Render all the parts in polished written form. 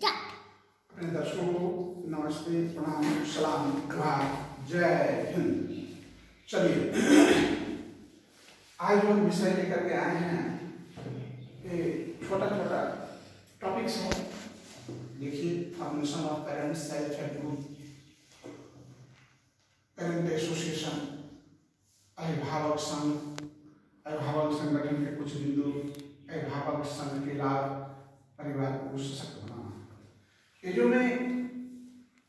अपने दर्शकों को नमस्ते, प्रणाम, सलाम, आभार, जय हिंद। चलिए आज हम विषय लेकर के आए हैं कि छोटा छोटा टॉपिक्स है। देखिए, formation of parents, self help group, parent association, अभिभावक संघ, अभिभावक संगठन के कुछ बिंदु, अभिभावक संघ के लाभ, परिवार को सशक्त बनाना। ये जो मैं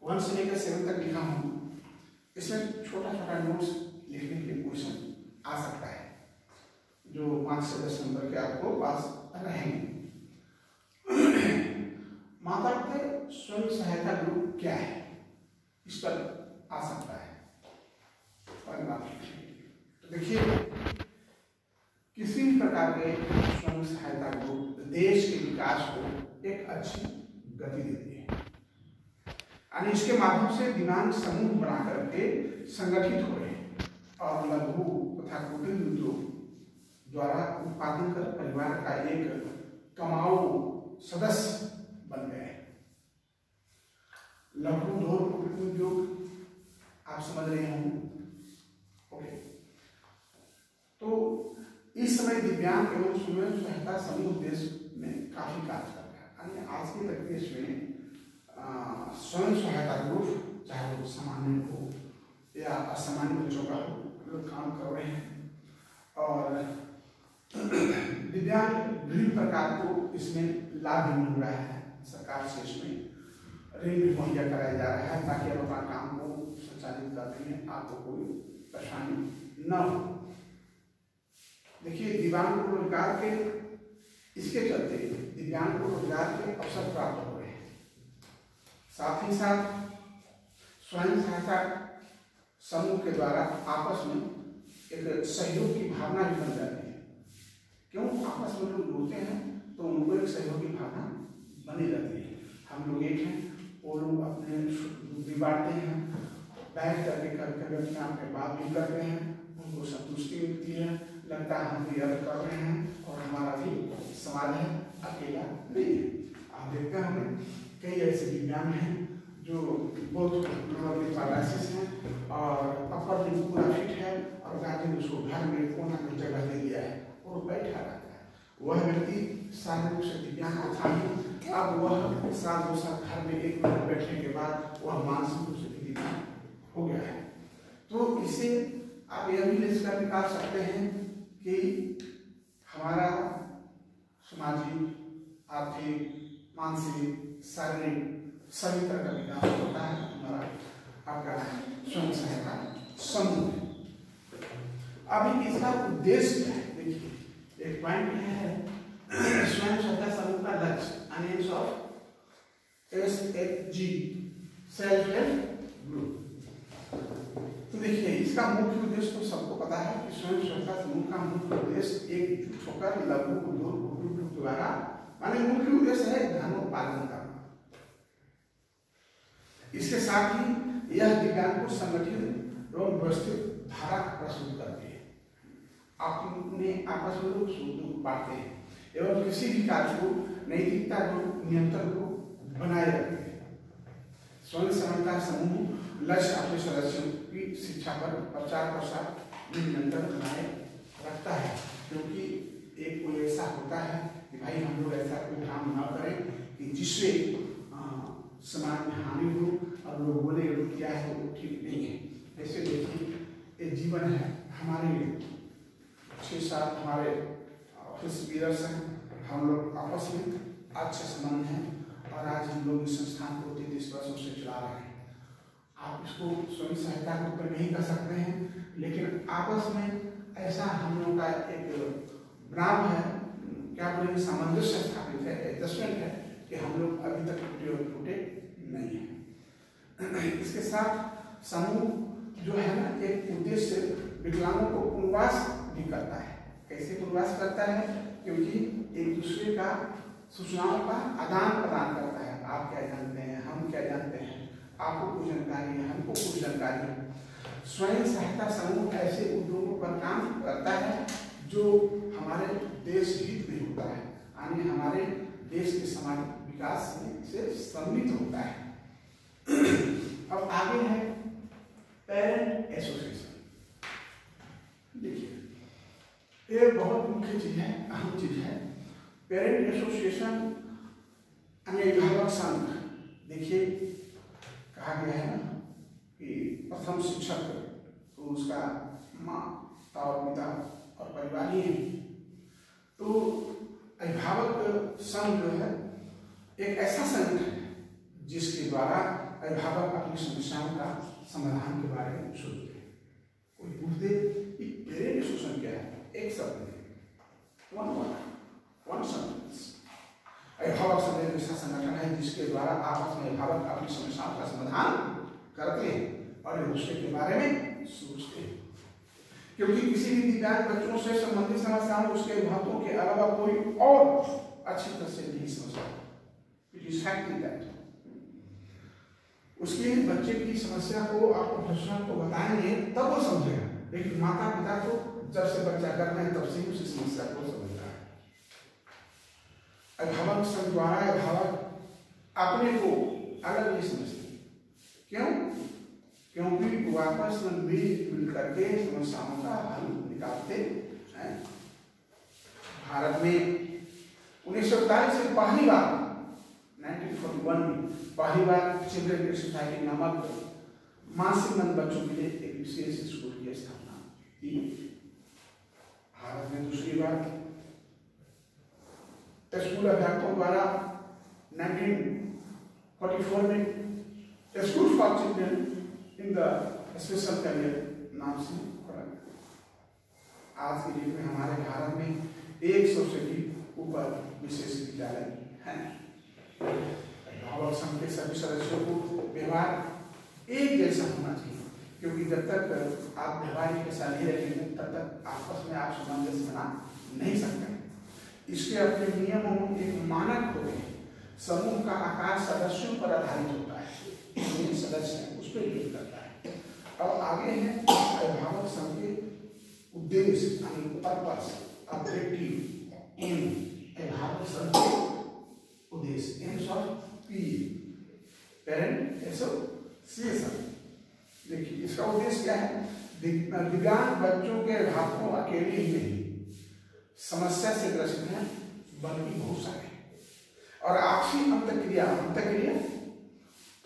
1 से लेकर 7 तक लिखा हूँ, इसमें छोटा छोटा नोट्स लिखने के लिए क्वेश्चन आ सकता है जो 5 से 10 नंबर के आपको पास रहेंगे। माता पिता स्वयं सहायता ग्रुप क्या है, इस पर आ सकता है। तो देखिए, किसी भी प्रकार के स्वयं सहायता ग्रुप देश के विकास को एक अच्छी गति देती है, यानी इसके माध्यम से दिव्यांग समूह बना करके संगठित हो रहे हैं और लघु तथा कुटीर उद्योग द्वारा उत्पादन कर परिवार का एक कमाऊ सदस्य बन गए। लघु उद्योग, कुटीर उद्योग आप समझ रहे होंगे। ओके, तो इस समय दिव्यांग एवं स्वयं सहायता समूह देश में काफी कार्य कर रहा है। यानी आज के तक देश में स्वयं सहायता ग्रुप, चाहे वो सामान्य हो या असामान्य बच्चों का हो, लोग काम कर रहे हैं और दिव्यांग विभिन्न प्रकार को इसमें लाभ भी मिल रहा है। सरकार से इसमें ऋण भी मुहैया कराया जा रहा है ताकि आप अपना काम को संचालित करते हैं, आपको कोई परेशानी न हो। देखिए, दिव्यांग को रोजगार के, इसके चलते दिव्यांग को रोजगार के अवसर प्राप्त हो रहे हैं। साथ ही साथ स्वयं सहायता समूह के द्वारा आपस में एक सहयोग की भावना भी बन जाती है। क्यों? आपस में लोग जुड़ते हैं तो उनको एक सहयोग की भावना बनी रहती है। हम लोग एक हैं, वो लोग अपने दुख बांटते हैं, बैठ करके करके अपने आप में बात भी करते हैं, उनको संतुष्टि मिलती है, लगता है हम भी अर्थ कर रहे हैं और हमारा भी समाज है, अकेला नहीं है। आप देखते हैं हमें कई ऐसे दिव्यांग हैं जो बहुत पैरालिसिस हैं और अपर लिम्ब पूरा फिट है और गार्जियन उसको घर में कोना में जगह दे दिया है और बैठा रहता है। वह व्यक्ति शारीरिक रूप से दिव्यांग था ही, अब वह साल 2 साल घर में 1 मिनट बैठने के बाद वह मानसिक रूप से दिव्यांग हो गया है। तो इसे आप यह भी निष्कर्ष निकाल सकते हैं कि हमारा सामाजिक, आर्थिक, मानसिक, शारीरिक सभी तरह का विकास होता है हमारा आपका स्वयं सहायता समूह। अभी इसका उद्देश्य क्या है? देखिए, एक पॉइंट है स्वयं सहायता समूह का लक्ष्य, AIIMS of SHG, self help group. तो देखिए, इसका मुख्य उद्देश्य तो सबको पता है कि स्वयं सहायता समूह का मुख्य उद्देश्य एकजुट होकर लघु उद्योग कुटीर द्वारा, माने मुख्य उद्देश्य है धनोत्पादन करना। इसके साथ ही यह दिव्यांग को संगठित एवं व्यवस्थित धारा प्रस्तुत करती है। अपने आपस में लोग सुख बांटते हैं एवं किसी भी कार्य को नैतिकता को, नियंत्रण को बनाए रखते हैं। स्वयं सहायता समूह लक्ष्य अपने सदस्यों की शिक्षा पर प्रचार प्रसार नियंत्रण बनाए रखता है, क्योंकि एक कोई ऐसा होता है कि भाई हम लोग ऐसा कोई काम ना करें कि जिससे समाज में हानि हो और लोग बोले क्या है वो ठीक नहीं है। ऐसे देखिए, एक जीवन है, हमारे 6-7 हमारे ऑफिस लीडर्स हैं, हम लोग आपस में अच्छे संबंध हैं और आज हम लोग इस संस्थान को 33 वर्षों से चला रहे हैं। आप इसको स्वयं सहायता के ऊपर नहीं कर सकते हैं, लेकिन आपस में ऐसा हम लोग का एक ब्राव है, क्या बोलेंगे, सामंजस्य स्थापित है, एडजस्टमेंट है कि हम लोग अभी तक टूटे नहीं है। इसके साथ समूह जो है ना, एक उद्देश्य विकलांगों को पुनर्वास भी करता है। कैसे पुनर्वास करता है? क्योंकि एक दूसरे का सूचनाओं का आदान प्रदान करता है। आप क्या जानते हैं, हम क्या जानते हैं, आपको कुछ जानकारी है, हमको कुछ जानकारी है। स्वयं सहायता समूह ऐसे उद्योगों पर काम करता है जो हमारे देश हित में होता है, यानी हमारे देश के सामाजिक विकास में से सम्मिलित होता है। अब आगे है पेरेंट एसोसिएशन। देखिए ये बहुत मुख्य चीज है, अहम चीज है। पेरेंट एसोसिएशन अभिभावक संघ। देखिए कहा गया है ना कि प्रथम शिक्षक तो उसका माता और पिता और परिवार ही है। तो अभिभावक संघ जो है एक ऐसा संगठन है जिसके द्वारा अभिभावक अपनी समस्याओं का समाधान के बारे में सोचते हैं। कोई पूछ दे कि पेरेंट एसोसिएशन क्या है, एक शब्द वन सेंटेंस। अभिभावक संघ एक ऐसा संगठन है जिसके द्वारा आपस में अभिभावक अपनी समस्याओं का समाधान करते हैं और एक दूसरे के बारे में सोचते हैं। क्योंकि किसी भी दिव्यांग बच्चों से संबंधित समस्याओं उसके अभिभावकों के अलावा कोई और अच्छी तरह से नहीं समझता। इट इज फैक्ट दैट उसके बच्चे की समस्या को आप प्रोफेशनल को बताएंगे तब वो समझेगा, लेकिन माता पिता तो जब से बच्चा गर्भ में तब से ही उसी समस्या को समझता है। अभिभावक संघ द्वारा अभिभावक अपने को अलग नहीं समझते। क्यों? क्योंकि वापस में मिल करके समस्याओं का हल निकालते हैं। भारत में 1947 से पहली बार 1941 में पहली बार चिल्ड्रन सोसाइटी नामक मानसिकमंद बच्चों के लिए एक विशेष स्कूल की स्थापना की। भारत में दूसरी बार स्कूल अध्यापकों द्वारा 1944 में school for children in the special career नाम से खोला गया। आज के डेट में हमारे भारत में 100 से भी ऊपर विशेष विद्यालय हैं। अभिभावक संघ के सभी सदस्यों को व्यवहार एक जैसा होना चाहिए, क्योंकि जब तक आप व्यवहार के साथ नहीं रखेंगे तब तक आपस में आप सामंजस्य बना नहीं सकते। इसके अपने नियम एवं एक मानक होते हैं। समूह का आकार सदस्यों पर आधारित होता है, सदस्य है उस पर निर्भर करता है। अब आगे है अभिभावक संघ के उद्देश्य यानी पर्पस, ऑब्जेक्टिव, एम। अभिभावक संघ के उद्देश्य AIIMS of P parent association. देखिए इसका उद्देश्य क्या है? दिव्यांग बच्चों के अभिभावकों अकेले ही नहीं समस्या से ग्रसित हैं, बल्कि बहुत सारे और आपसी अंतक्रिया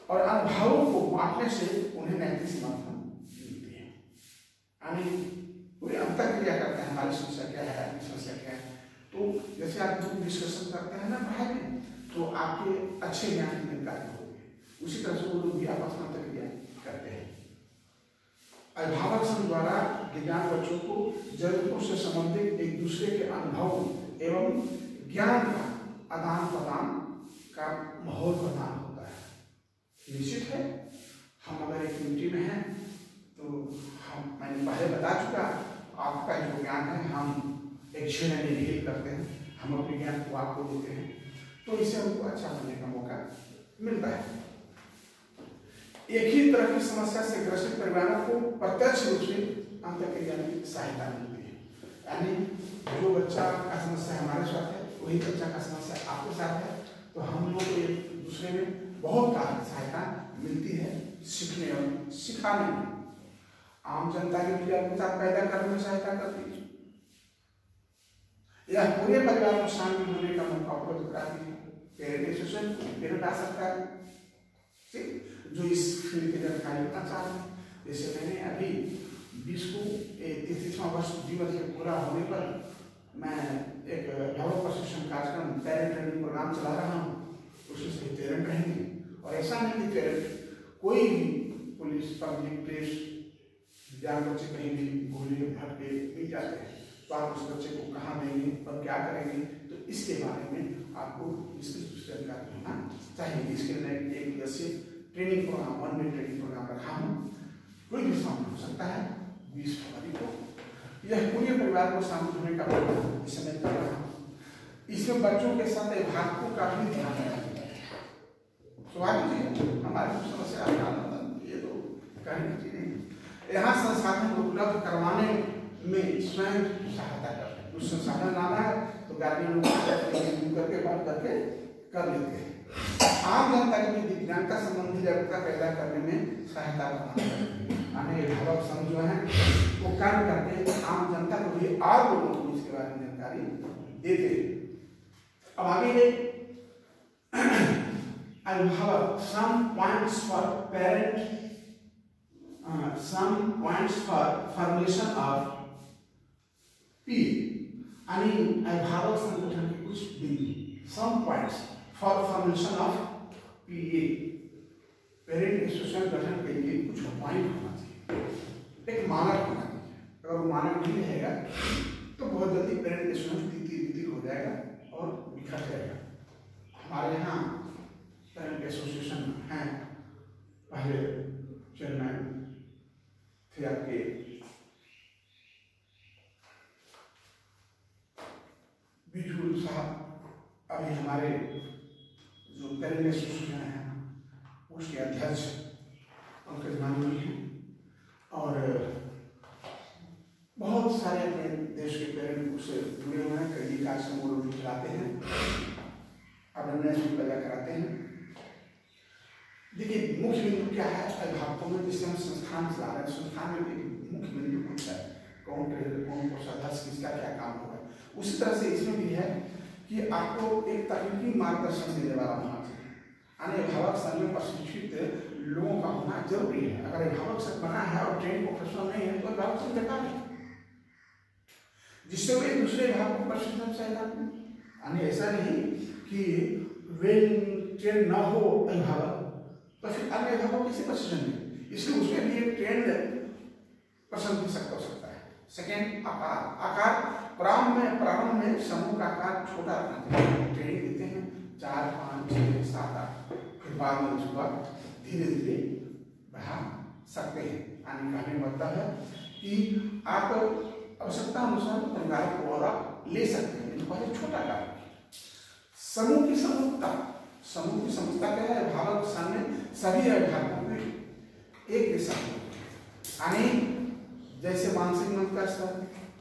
और अनुभवों को बांटने से उन्हें नैतिक समर्थन मिलती है। यानी पूरी अंतक्रिया करते हैं, हमारी समस्या क्या है, आपकी समस्या क्या है। तो जैसे आप ग्रुप डिस्कशन करते हैं ना पढ़ाई में, तो आपके अच्छे ज्ञान की जानकारी होगी। उसी तरह से वो लोग भी आपस में अंतक्रिया करते हैं। अभिभावक संघ द्वारा दिव्यांग बच्चों को जरूरतों से संबंधित एक दूसरे के अनुभव एवं ज्ञान का आदान प्रदान का माहौल प्रदान होता है। निश्चित है हम अगर एक कम्युनिटी में हैं तो मैंने पहले बता चुका, आपका जो ज्ञान है हम एक्शन रिवील करते हैं, हम अपने ज्ञान को आपको देते हैं, तो इससे हमको अच्छा बनने का मौका मिलता है। एक ही तरह की समस्या से ग्रसित परिवारों को प्रत्यक्ष रूप से अंतक्रिया में सहायता मिलती है। यानी जो बच्चा का समस्या हमारे साथ है वही बच्चा का समस्या आपके साथ है, तो हम लोग को एक दूसरे में बहुत सहायता मिलती है सीखने और सिखाने में। आम जनता के लिए पैदा करने में सहायता करती है। यह पूरे परिवार को शामिल होने का मौका उपलब्ध कराती है। पेरेंट एसोसिएशन पेरेंट आ सकता है जो इस फील्ड की जानकारी होना चाहते हैं। जैसे मैंने अभी 33वां वर्ष जीवन से पूरा होने पर मैं एक अभिभावक प्रशिक्षण कार्यक्रम पेरेंट ट्रेनिंग प्रोग्राम चला रहा हूँ। उसमें से पेरेंट रहेंगे और ऐसा नहीं कि पेरेंट कोई भी पुलिस पब्लिक प्रेस दिव्यांग बच्चे कहीं भी भूले भटके मिल जाते हैं, तो आप उस बच्चे को कहाँ देंगे और क्या करेंगे, तो इसके बारे में आपको विस्तृत जानकारी होना चाहिए। इसके लिए एक दिवसीय training program 1 day training program रखा हूँ। कोई भी शामिल हो सकता है 20 फरवरी को। यह पूरे परिवार को शामिल होने का इस समय कर रहा हूँ। इसमें बच्चों के साथ अभिभावकों का भी ध्यान रखना है। स्वाभाविक है हमारी समस्या ये तो कहने की चीज नहीं। यहाँ संसाधन उपलब्ध करवाने में स्वयं सहायता करते हैं। कुछ संसाधन लाना है तो गार्जियन लोग करके बात करके कर लेते हैं। आम जनता के लिए दिव्यांगता संबंधी जागरूकता पैदा करने में सहायता करती है। माने अभिभावक संघ जो है वो कार्य करते हैं, आम जनता को भी और लोगों को इसके बारे में जानकारी देते हैं। अब आगे है अभिभावक some points for parent some points for formulation of P आणि अभिभावक संगठन के कुछ बिंदु some points for formulation of PA parent association गठन के लिए कुछ पॉइंट होना चाहिए, एक मानक होना चाहिए। अगर वो मानक नहीं रहेगा तो बहुत जल्दी पेरेंट एसोसिएशन तीतर हो जाएगा और बिखर जाएगा। हमारे यहाँ पेरेंट एसोसिएशन हैं, पहले चेयरमैन थे आपके बिजू साहब, अभी हमारे जो पेरेंट एसोसिएशन है उसके अध्यक्ष पंकज नानी हैं, और बहुत सारे अपने देश के पेरेंट उससे जुड़े हुए हैं। कई कार्यक्रम वो लोग चलाते हैं, अवेयरनेस भी पैदा कराते हैं। देखिए मुख्य बिंदु क्या है अभिभावकों में, जिससे हम संस्थान चला रहे हैं, संस्थान में मुख्य बिंदु कुछ है, कौन कोषाध्यक्ष किसका क्या काम होगा। उसी तरह से इसमें भी है कि आपको एक तकनीकी मार्गदर्शन देने वाला होना चाहिए, यानी अभिभावक संघ में प्रशिक्षित लोगों का होना जरूरी है। अगर अभिभावक संघ बना है और ट्रेन प्रोफेशनल नहीं है तो अभिभावक संघ बेकार है, जिससे वे दूसरे अभिभावक को प्रशिक्षण सहायता दें। यानी ऐसा नहीं कि वेल ट्रेन न हो अभिभावक तो फिर अन्य अभिभावक किसी प्रशिक्षण दें, इसलिए उसमें भी एक ट्रेंड पर्सन हो सकता है। सेकेंड आकार प्रारंभ में समूह का आकार छोटा रखना चाहिए। ट्रेनिंग देते हैं 4, 5, 6, 7, 8, फिर बाद में उसको धीरे धीरे बढ़ा सकते हैं। यानी कहने का मतलब है कि आप आवश्यकता अनुसार परिवार को और ले सकते हैं, तो पहले छोटा कार्य। समूह की समूहता क्या है, अभिभावक सामने सभी अभिभावकों के एक दिशा में, यानी जैसे मानसिक मन का स्तर,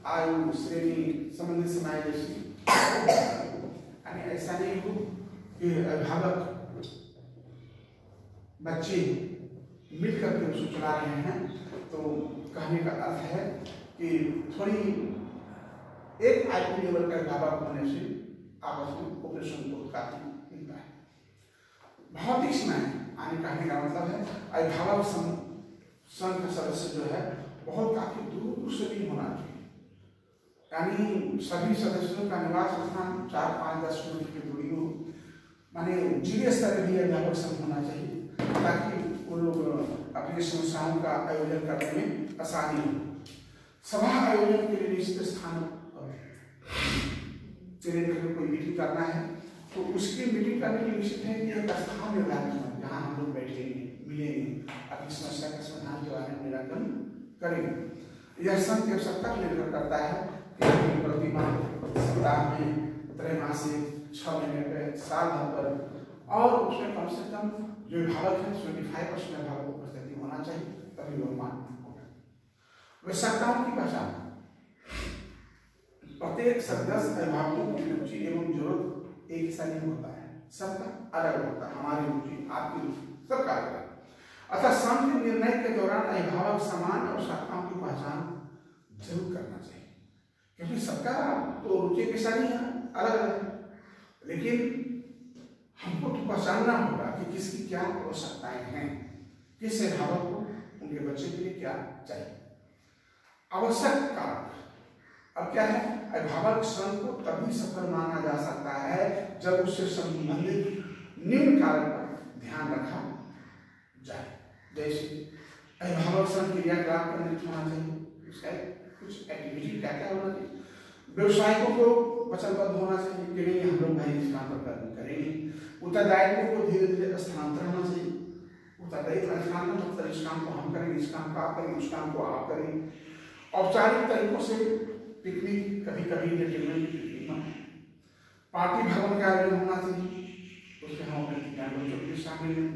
आयु, श्रेणी, संबंधित समायोजन, यानी ऐसा नहीं हो कि अभिभावक बच्चे मिलकर के उसको चला रहे हैं। तो कहने का अर्थ है कि थोड़ी एक आईक्यू लेवल का अभिभावक होने से आपस में ऑपरेशन को काफी मिलता है। भौतिक सीमाएं, यानी कहने का मतलब है अभिभावक संघ का सदस्य जो है बहुत काफी दूर से भी होना चाहिए, यानी सभी सदस्यों का निवास स्थान 4, 5, 10 किलोमीटर की दूरी हो। माने जिले स्तर भी अभिभावक संघ होना चाहिए ताकि वो लोग अपनी समस्याओं का आयोजन करने में आसानी हो। सभा आयोजन के लिए निश्चित स्थान कोई मीटिंग करना है तो उसकी मीटिंग करने के लिए निश्चित है कि एक स्थान निर्धारित हो जहाँ हम लोग बैठेंगे, मिलेंगे, अपनी समस्या का समाधान के बारे में निराकरण करेंगे। यह संघ की आवश्यकता निर्भर करता है कि प्रतिमाह, सप्ताह में, त्रैमासिक, 6 महीने पे, साल भर पर, और उसमें कम से कम जो अभिभावक है 25% अभिभावक उपस्थिति होना चाहिए, तभी वो मान्य होगा। आवश्यकताओं की पहचान, प्रत्येक सदस्य अभिभावकों की रुचि एवं जरूरत एक सा नहीं होता है, सबका अलग होता है। हमारी रुचि, आपकी रुचि, सबका अलग। अतः संघ के निर्णय के दौरान अभिभावक समान आवश्यकताओं की पहचान जरूर करना चाहिए, क्योंकि सबका तो रुचि के साथ ही अलग अलग है, लेकिन हमको तो पहचानना होगा कि किसकी क्या आवश्यकताएं हैं, किस अभिभावक को उनके बच्चे के लिए क्या चाहिए। आवश्यक कारक अब क्या है, अभिभावक संघ को तभी सफल माना जा सकता है जब उससे संबंधित निम्न कारक पर ध्यान रखा जाए। जैसे अभिभावक संघ क्रियाकलाप पर निर्भर होना चाहिए, उसका कुछ एक्टिविटी क्या क्या होना चाहिए। व्यवसायिकों को वचनबद्ध होना चाहिए कि नहीं हम लोग भाई इस काम पर करेंगे। उत्तरदायित्व को धीरे धीरे स्थानांतरण होना चाहिए। उत्तरदायित्व स्थानांतरण मतलब इस काम को हम करेंगे, इस काम को आप करेंगे, उस काम को आप करेंगे। औपचारिक तरीकों से पिकनिक, कभी कभी एंटरटेनमेंट, पार्टी भवन का आयोजन होना चाहिए, उसमें हम अपने बच्चों के शामिल हैं।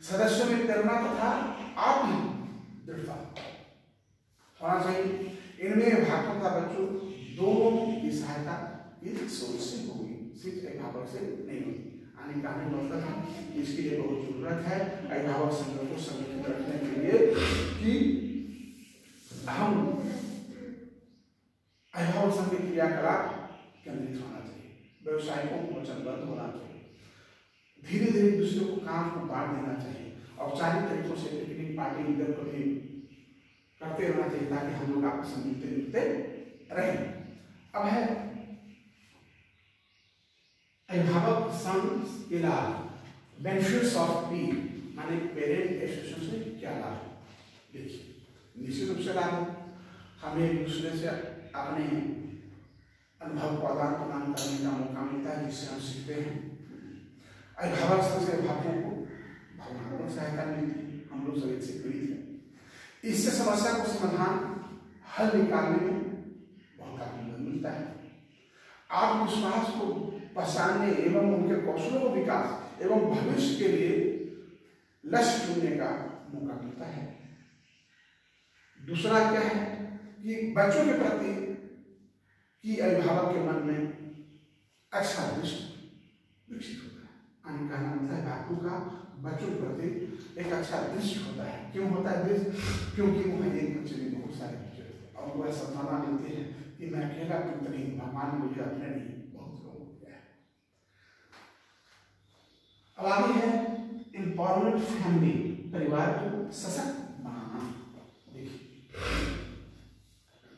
सदस्यों में प्रेरणा तथा आत्मदृढ़ता होना चाहिए। इनमें अभिभावकों का बच्चों दोनों की सहायता इस सोच से होगी, सिर्फ अभिभावक से नहीं होगी। यानी कहने का मतलब है इसके लिए बहुत जरूरत है अभिभावक संघ को संगठित रखने के लिए कि हम अभिभावक संघ के क्रियाकलाप केंद्रित होना चाहिए, व्यवसायिकों को वचनबद्ध होना चाहिए, धीरे धीरे दूसरे को काम को बांट देना चाहिए, औपचारिक तरीकों से पिकनिक पार्टी लीडर को भी करते रहना चाहिए ताकि हम लोग आपस में मिलते मिलते रहें। अब है अभिभावक संघ के लाभ, बेनिफिट्स ऑफ पी माने पेरेंट एसोसिएशन से क्या लाभ है? देखिए निश्चित रूप से लाभ हमें एक दूसरे से अपने अनुभव को आदान प्रदान करने का मौका मिलता है जिससे हम सीखते हैं। अभिभावक संघ से अभिभावकों को भावनात्मक सहायता मिलती है, हम लोग सब इससे पीड़ित हैं। इससे समस्या को समाधान हल निकालने में बहुत काफी मदद मिलता है। आत्मविश्वास को पहचानने एवं उनके कौशलों को विकास एवं भविष्य के लिए लक्ष्य चुनने का मौका मिलता है। दूसरा क्या है कि बच्चों के प्रति कि अभिभावक के मन में अच्छा दृष्टि विकसित होता है। कहना मतलब अभिभावकों का बच्चों के प्रति एक अच्छा दृष्टि होता है। क्यों होता है दृष्टि? क्योंकि वह एक बच्चे में बहुत सारे बच्चे होते हैं और वह सद्भावना मिलती है कि मैं अकेला पुत्र नहीं, भगवान मुझे अपने नहीं बहुत लोग हो गया है। अब आगे है एम्पावरमेंट फैमिली, परिवार को सशक्त बनाना। देखिए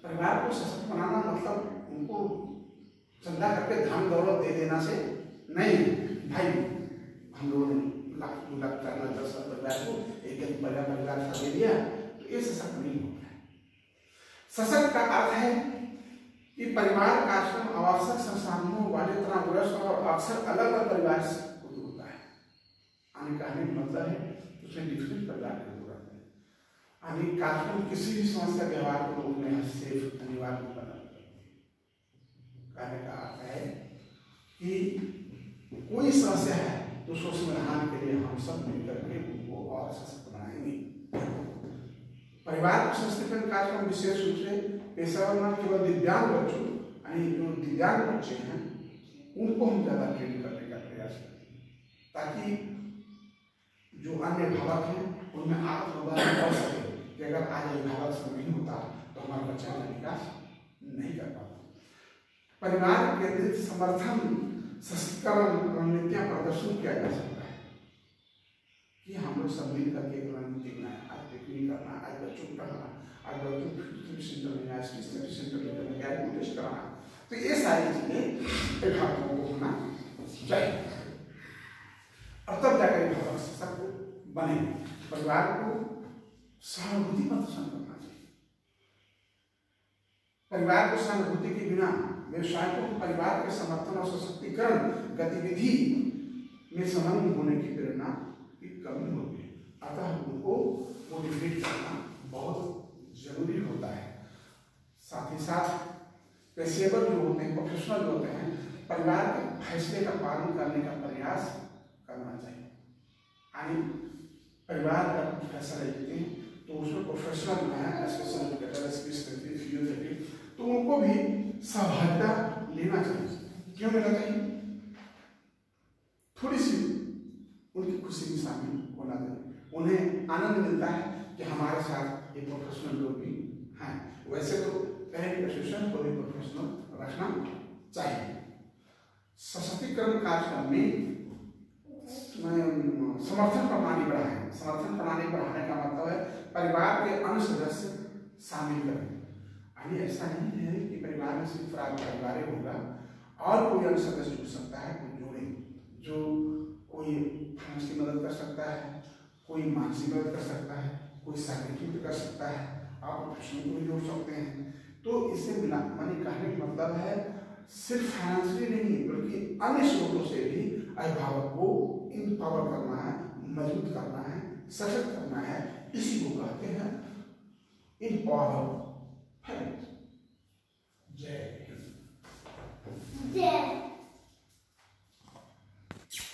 परिवार को सशक्त बनाना मतलब उनको चंदा करके धन दौलत दे देना से नहीं, भाई हम लोगों ने लाख 2 लाख 4 लाख 10 लाख परिवार को एक परिवार का दे दिया तो ये सशक्त नहीं होता है। सशक्त का अर्थ है कि परिवार का आश्रम आवश्यक संसाधनों वाले तनावग्रस्त और अक्सर अलग अलग परिवार से होता है। कहने का मतलब है उसमें डिफरेंट परिवार की जरूरत है। कार्यक्रम किसी भी समस्या व्यवहार को रोकने हस्तक्षेप अनिवार्य बना कहने का अर्थ है कि कोई समस्या है तो उसको समाधान के लिए हम सब मिलकर के उनको और सशक्त बनाएंगे। परिवार को सशक्तिकरण कार्यक्रम विशेष रूप से पेशेवर न केवल दिव्यांग बच्चों यानी जो दिव्यांग बच्चे हैं उनको हम ज्यादा ट्रेन करने का प्रयास करें ताकि जो अन्य अभिभावक हैं उनमें आत्मनिर्भर हो सके कि अगर आज अभिभावक सब नहीं होता तो हमारा बच्चा का विकास नहीं कर पाता। परिवार केंद्रित समर्थन सशक्तिकरण रणनीतियां प्रदर्शन किया जा सकता है कि हम लोग सब मिल करके एक रणनीति बनाए, आज पिकनिक करना, आज बच्चों को पढ़ाना, आज बच्चों को सेंटर में सेंटर में टेस्ट कराना, तो ये सारी चीजें अभिभावकों को होना चाहिए और तब जाकर अभिभावक सशक्त बने। परिवार को सहानुभूति प्रदर्शन करना चाहिए। परिवार को सहानुभूति के बिना व्यवसायिकों को परिवार के समर्थन और सशक्तिकरण गतिविधि में संलग्न होने की प्रेरणा की कमी होती है। अतः उनको मोटिवेट करना बहुत जरूरी होता है। साथ ही साथ पेशेवर जो होते हैं, प्रोफेशनल जो होते हैं, परिवार के फैसले का पालन करने का प्रयास करना चाहिए। यानी परिवार अगर कुछ फैसला लेते हैं तो उसमें प्रोफेशनल जो है फिजियोथेरेपी तो उनको भी सहभागिता लेना चाहिए। क्यों लेना चाहिए? थोड़ी सी उनकी खुशी में शामिल होना चाहिए, उन्हें आनंद मिलता है कि हमारे साथ एक प्रोफेशनल लोग भी हैं। वैसे तो पेरेंट एसोसिएशन को भी प्रोफेशनल रखना चाहिए। सशक्तिकरण कार्यक्रम में समर्थन प्रणाली बढ़ाएं। समर्थन प्रणाली बढ़ाने का मतलब है परिवार के अन्य सदस्य शामिल करें। यानी ऐसा नहीं है कि परिवार में सिर्फ परिवार होगा और कोई अन्य सदस्य जुड़ सकता है, कोई जोड़े जो कोई फाइनेंस की मदद कर सकता है, कोई मानसिक मदद कर सकता है, कोई शारीरिक कर सकता है, आप प्रोफेशनल को भी जोड़ सकते हैं। तो इससे मिला मानी कहने का मतलब है सिर्फ फाइनेंशियली नहीं बल्कि अन्य स्रोतों से भी अभिभावक को इम्पावर करना है, मजबूत करना है, सशक्त करना है। इसी को कहते हैं इम्पावर। जय